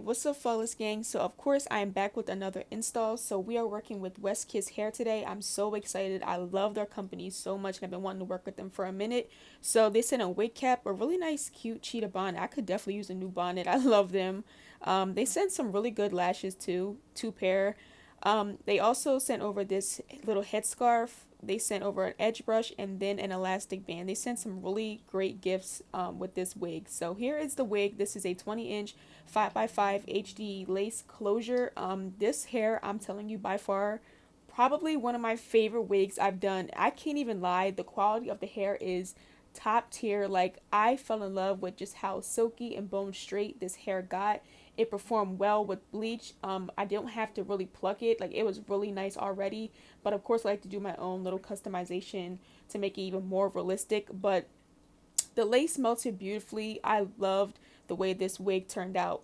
What's up, flawless gang? So of course I am back with another install. So we are working with West Kiss Hair today. I'm so excited. I love their company so much and I've been wanting to work with them for a minute. So they sent a wig cap, a really nice cute cheetah bonnet. I could definitely use a new bonnet. I love them. They sent some really good lashes too, two pair. They also sent over this little headscarf. They sent over an edge brush and then an elastic band. They sent some really great gifts with this wig. So here is the wig. This is a 20-inch 5x5 HD lace closure. This hair, I'm telling you, by far, probably one of my favorite wigs I've done. I can't even lie. The quality of the hair is top tier. Like, I fell in love with just how silky and bone straight this hair got. It performed well with bleach. I didn't have to really pluck it. Like, it was really nice already. But of course I like to do my own little customization to make it even more realistic. But the lace melted beautifully. I loved the way this wig turned out.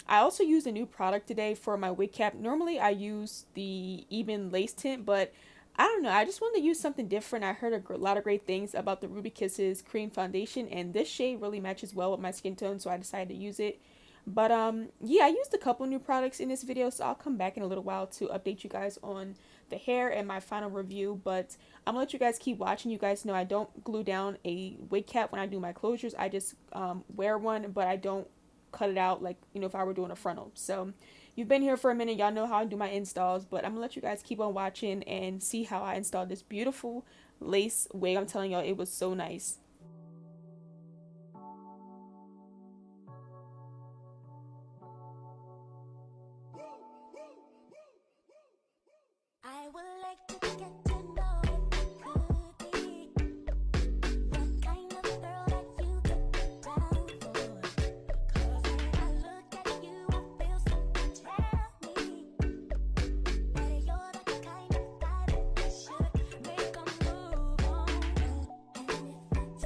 I also used a new product today for my wig cap. Normally I use the even lace tint, but I don't know. I just wanted to use something different. I heard a lot of great things about the Ruby Kisses cream foundation, and this shade really matches well with my skin tone, so I decided to use it. But yeah, I used a couple new products in this video, so I'll come back in a little while to update you guys on the hair and my final review. But I'm gonna let you guys keep watching. You guys know I don't glue down a wig cap when I do my closures. I just wear one, but I don't cut it out like, you know, if I were doing a frontal. So you've been here for a minute, y'all know how I do my installs, but I'm gonna let you guys keep on watching and see how I installed this beautiful lace wig. I'm telling y'all, it was so nice. I would like to get to know if you could be the kind of girl that you could get down for. 'Cause when I look at you, I feel something tell me that you're the kind of guy that I should make a move on. And if I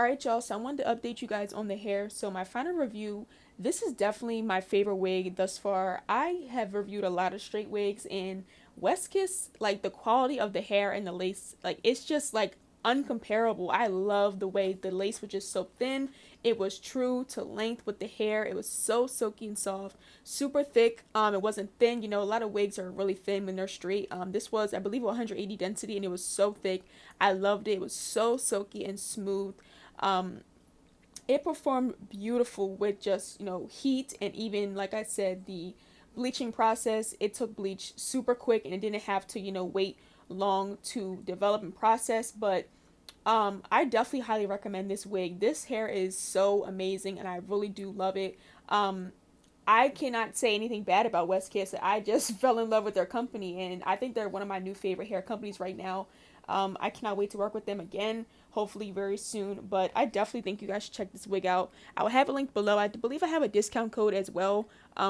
Alright, y'all, so I wanted to update you guys on the hair. So, my final review, this is definitely my favorite wig thus far. I have reviewed a lot of straight wigs, and West Kiss, like the quality of the hair and the lace, like it's just like uncomparable. I love the way the lace was just so thin. It was true to length with the hair. It was so silky and soft, super thick. It wasn't thin. You know, a lot of wigs are really thin when they're straight. This was, I believe, 180 density, and it was so thick. I loved it. It was so silky and smooth. Um, it performed beautiful with just, you know, heat, and even like I said, the bleaching process. It took bleach super quick, and it didn't have to, you know, wait long to develop and process. But I definitely highly recommend this wig. This hair is so amazing, and I really do love it. I cannot say anything bad about West Kiss. I just fell in love with their company, and I think they're one of my new favorite hair companies right now. I cannot wait to work with them again, hopefully very soon. But I definitely think you guys should check this wig out. I will have a link below. I believe I have a discount code as well,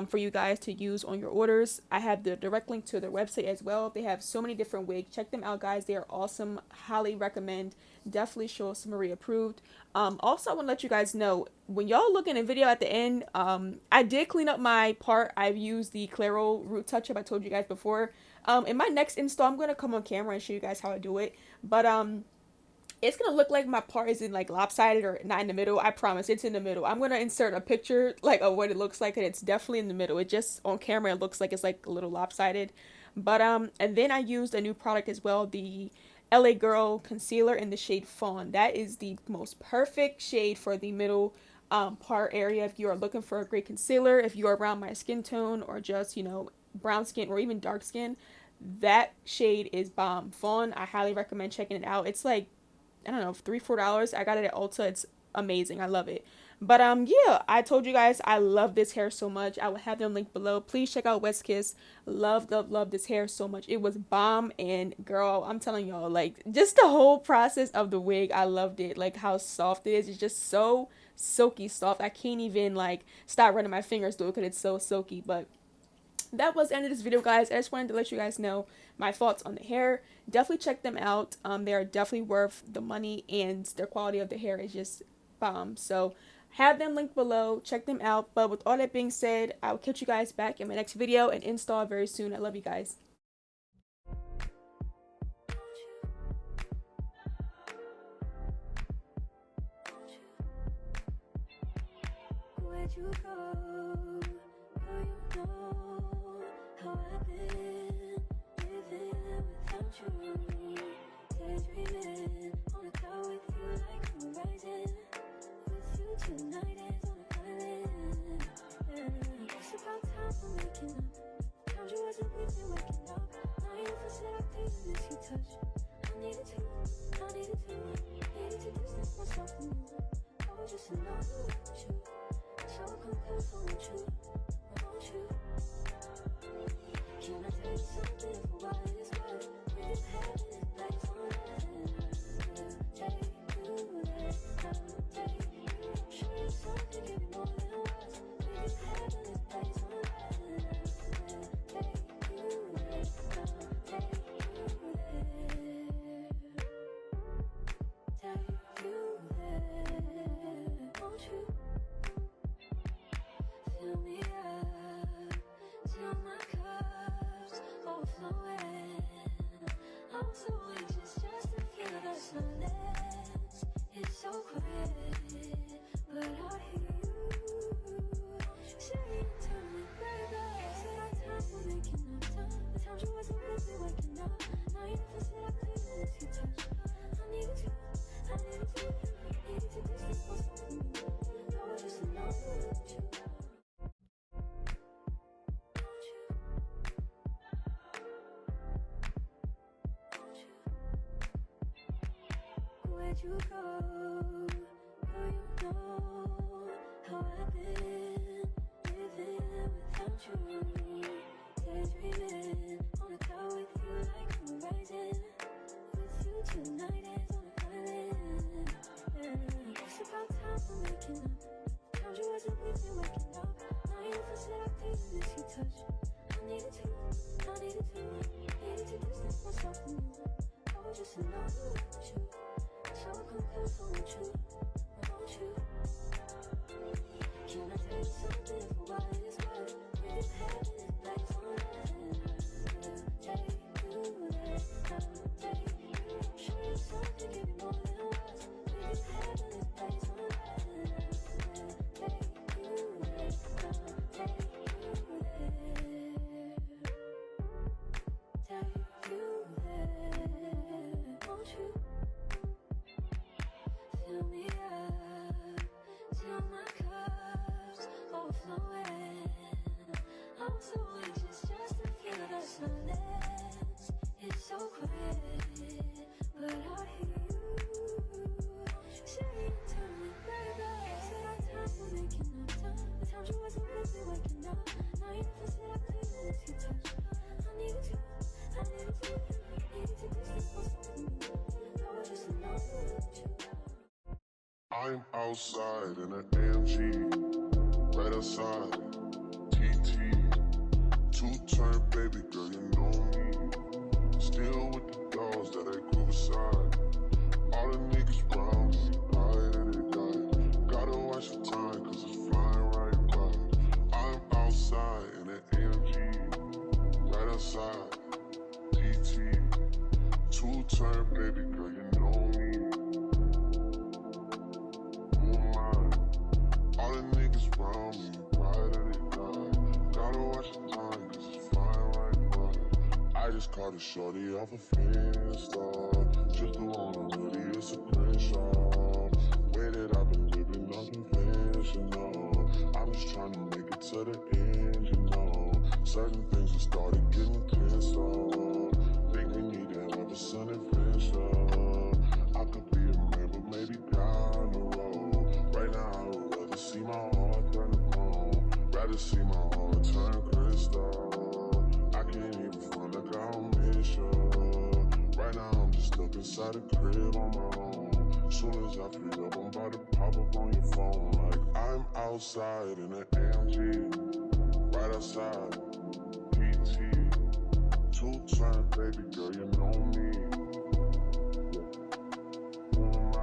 for you guys to use on your orders. I have the direct link to their website as well. They have so many different wigs. Check them out, guys. They are awesome. Highly recommend. Definitely Shalisha Marie approved. Also, I want to let you guys know, when y'all look in a video at the end, I did clean up my part. I've used the Claro root touch up I told you guys before. In my next install, I'm gonna come on camera and show you guys how I do it. But it's gonna look like my part isn't like lopsided or not in the middle. I promise it's in the middle. I'm gonna insert a picture like of what it looks like, and it's definitely in the middle. It just on camera it looks like it's like a little lopsided. But and then I used a new product as well, the LA Girl concealer in the shade Fawn. That is the most perfect shade for the middle part area. If you are looking for a great concealer, if you are around my skin tone, or just, you know, brown skin or even dark skin, that shade is bomb. Fawn, I highly recommend checking it out. It's like, I don't know, $3-4. I got it at Ulta. It's amazing. I love it. But yeah, I told you guys I love this hair so much. I will have them linked below. Please check out West Kiss. Love, love, love this hair so much. It was bomb, and girl, I'm telling y'all, like just the whole process of the wig, I loved it. Like how soft it is. It's just so silky soft. I can't even like stop running my fingers through it because it's so silky. But that was the end of this video, guys. I just wanted to let you guys know my thoughts on the hair. Definitely check them out. They are definitely worth the money, and their quality of the hair is just bomb. So have them linked below. Check them out. But with all that being said, I will catch you guys back in my next video and install very soon. I love you guys. Where'd you go? Girl, you know how I've been living without you. Daydreaming on a cloud with you like a horizon. With you tonight is on an island. It's about time for making up. Told you wasn't with me waking up. Now you feel said I didn't miss your touch. I needed to distance myself from you. I was just in love with you. So compelled for want you. Can I tell you something for what it's worth? We just having this place on earth. Take you there, take you. Show you something, give you more than words. We just having this place on earth. Take you there, take you there. Take you there. Won't you fill me up till my cup's overflowing? I'm so anxious just to feel the silence. It's so quiet, but I hear you saying to me, baby. Said our time for making up time. The times you wasn't with me waking up. Now you never said I couldn't miss your touch. I needed to distance myself from you. I was just in love with you. Where'd you go? Girl, you know how I've been living without you. Daydreaming on a cloud with you like a horizon. With you tonight is on an island. It's about time for making up. Told you wasn't with me waking up. Now you feel said I didn't miss your touch. I needed to distance myself from you. I was just in love with you. So compelled for want you. overflowing. I'm so anxious just to feel the silence. It's so quiet, but I hear you. Say it to me, baby. Said our time, we're making up time. The time you wasn't really waking up. Now you never said I couldn't lose your touch. I needed you, I needed you. Needed to distance myself from you. I was just alone with you. I'm outside in an AMG, right outside, TT, two-turn baby girl, you know me. Still with the dogs that I grew beside. All the niggas round me, right at it die. Gotta watch the time, cause it's flying right by. I'm outside in an AMG, right outside, TT, two-turn baby girl, you know me. All the niggas round me, right at it die. Gotta watch the time, cause it's flying right by. I just caught a shorty off a Finsta. Just the one on hoodie, it's a crenshaw. Way that I've been living unconventional. I'm just trying to make it to the end, you know. Certain things have started getting pissed off. Think we need to have a sun adventure. I could be a man, but maybe down the road. Right now, I would rather see my heart turn to chrome. Rather see my heart turn crystal. I can't even front like I don't miss you. Right now, I'm just stuck inside the crib on my own. Soon as I free up, I'm about to pop up on your phone. Like I'm outside in an AMG, right outside, PT, two-turn baby girl, you know me. Who am I?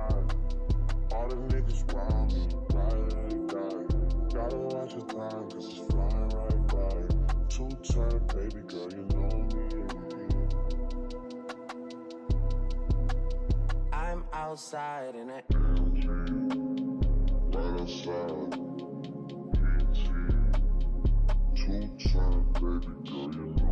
All the niggas round me, right at it die. Gotta watch your time, cause it's flying right by. Two-turn baby girl, you know me. I'm outside in it. Right outside, PT, two-turn baby girl, you know